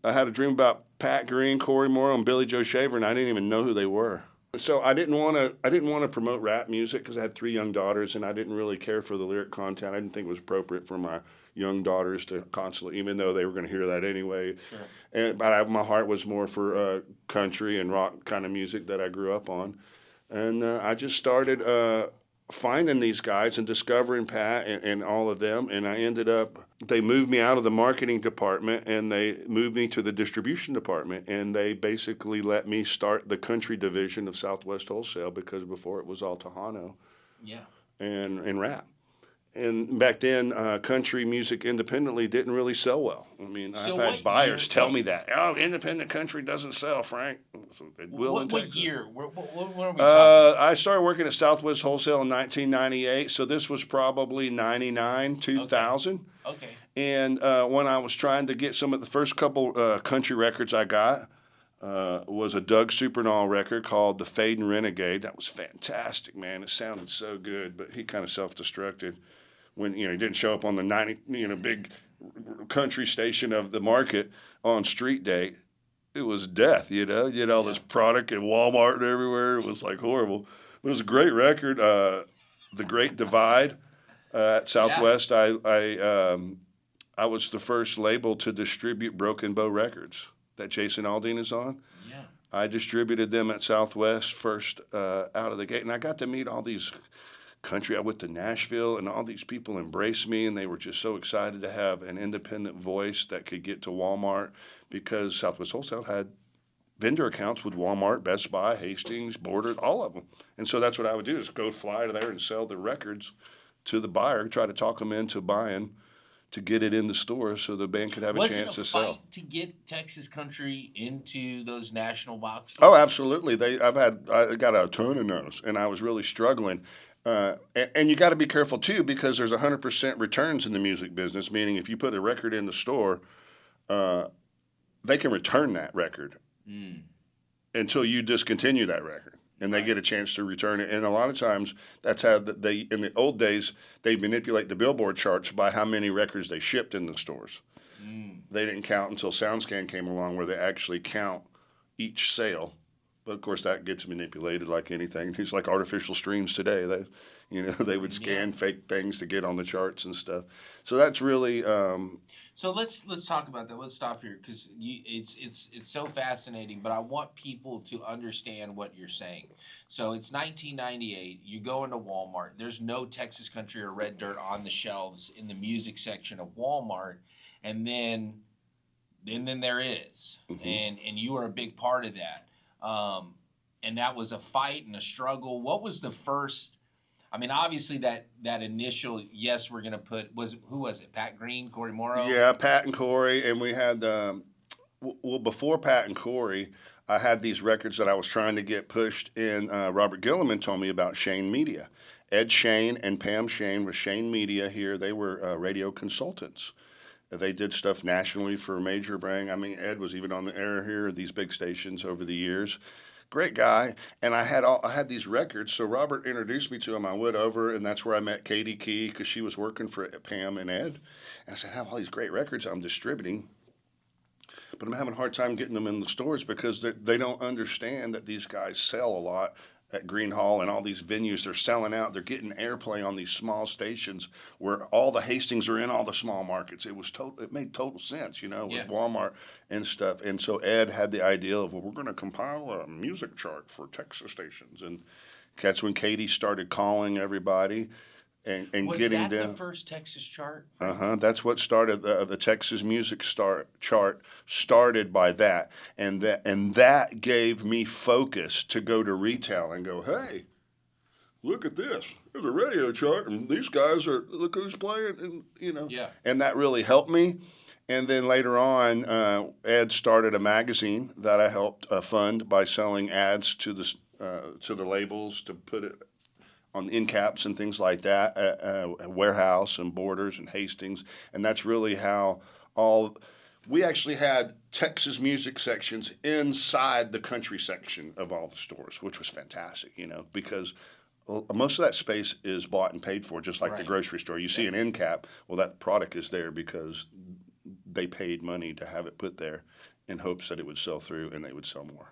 I had a dream about Pat Green, Cory Morrow, and Billy Joe Shaver, and I didn't even know who they were. So I didn't want to. I didn't want to promote rap music because I had 3 young daughters, and I didn't really care for the lyric content. I didn't think it was appropriate for my young daughters to constantly, even though they were going to hear that anyway. Sure. But my heart was more for country and rock kind of music that I grew up on, and I just started finding these guys and discovering Pat and all of them, and I ended up. They moved me out of the marketing department and they moved me to the distribution department, and they basically let me start the country division of Southwest Wholesale because before it was all Tejano Yeah. and rap. And back then, country music independently didn't really sell well. I mean, So I've what had buyers year? tell me that, oh, independent country doesn't sell, Frank. So it will in What Texas. year? What are we talking? I started working at Southwest Wholesale in 1998, so this was probably 99, 2000. Okay. And when I was trying to get some of the first couple country records I got, was a Doug Supernall record called The Fade and Renegade. That was fantastic, man. It sounded so good, but he kind of self-destructed when he didn't show up on the 90 big country station of the market on street day. It was death. You had all this product at Walmart and everywhere. It was like horrible, but it was a great record. The Great Divide at Southwest. I was the first label to distribute Broken Bow Records that Jason Aldean is on. Yeah. I distributed them at Southwest first out of the gate, and I got to meet all these country. I went to Nashville, and all these people embraced me, and they were just so excited to have an independent voice that could get to Walmart because Southwest Wholesale had vendor accounts with Walmart, Best Buy, Hastings, Borders, all of them. And so that's what I would do is go fly to there and sell the records to the buyer, try to talk them into buying to get it in the store so the band could have a Was chance it a to fight sell. to get Texas country into those national box Oh, stores? absolutely. I got a ton of those, and I was really struggling. And you got to be careful too because there's 100% returns in the music business. Meaning, if you put a record in the store, they can return that record until you discontinue that record, and they Right. get a chance to return it. And a lot of times, that's how they in the old days they manipulate the Billboard charts by how many records they shipped in the stores. They didn't count until SoundScan came along, where they actually count each sale. But of course, that gets manipulated like anything. It's like artificial streams today. They would scan fake things to get on the charts and stuff. So that's really So let's talk about that. Let's stop here because it's so fascinating. But I want people to understand what you're saying. So it's 1998. You go into Walmart. There's no Texas Country or Red Dirt on the shelves in the music section of Walmart, and then there is, and you were a big part of that. And that was a fight and a struggle. What was the first? I mean, obviously that initial yes, we're gonna put who was it? Pat Green, Cory Morrow. yeah, Pat and Cory, and we had before Pat and Cory, I had these records that I was trying to get pushed, and Robert Gilliman told me about Shane Media. Ed Shane and Pam Shane with Shane Media here. They were radio consultants. They did stuff nationally for major brand. I mean, Ed was even on the air here at these big stations over the years. Great guy, and I had these records. So Robert introduced me to him. I went over, and that's where I met Katie Key because she was working for Pam and Ed. And I said, I have all these great records I'm distributing, but I'm having a hard time getting them in the stores because they don't understand that these guys sell a lot at Green Hall and all these venues. They're selling out. They're getting airplay on these small stations where all the Hastings are in all the small markets. It made total sense, with Walmart and stuff. And so Ed had the idea of, well, we're going to compile a music chart for Texas stations. And that's when Katie started calling everybody and Was getting that them. the first Texas chart? That's what started the Texas Music Chart. Started by that, and that gave me focus to go to retail and go, hey, look at this. There's a radio chart, and these guys look who's playing, and Yeah. and that really helped me. And then later on, Ed started a magazine that I helped fund by selling ads to the labels to put it on end caps and things like that, Warehouse and Borders and Hastings, and that's really how we actually had Texas music sections inside the country section of all the stores, which was fantastic, because most of that space is bought and paid for, just like the Right. grocery store. You see an end cap, well, that product is there because they paid money to have it put there in hopes that it would sell through and they would sell more.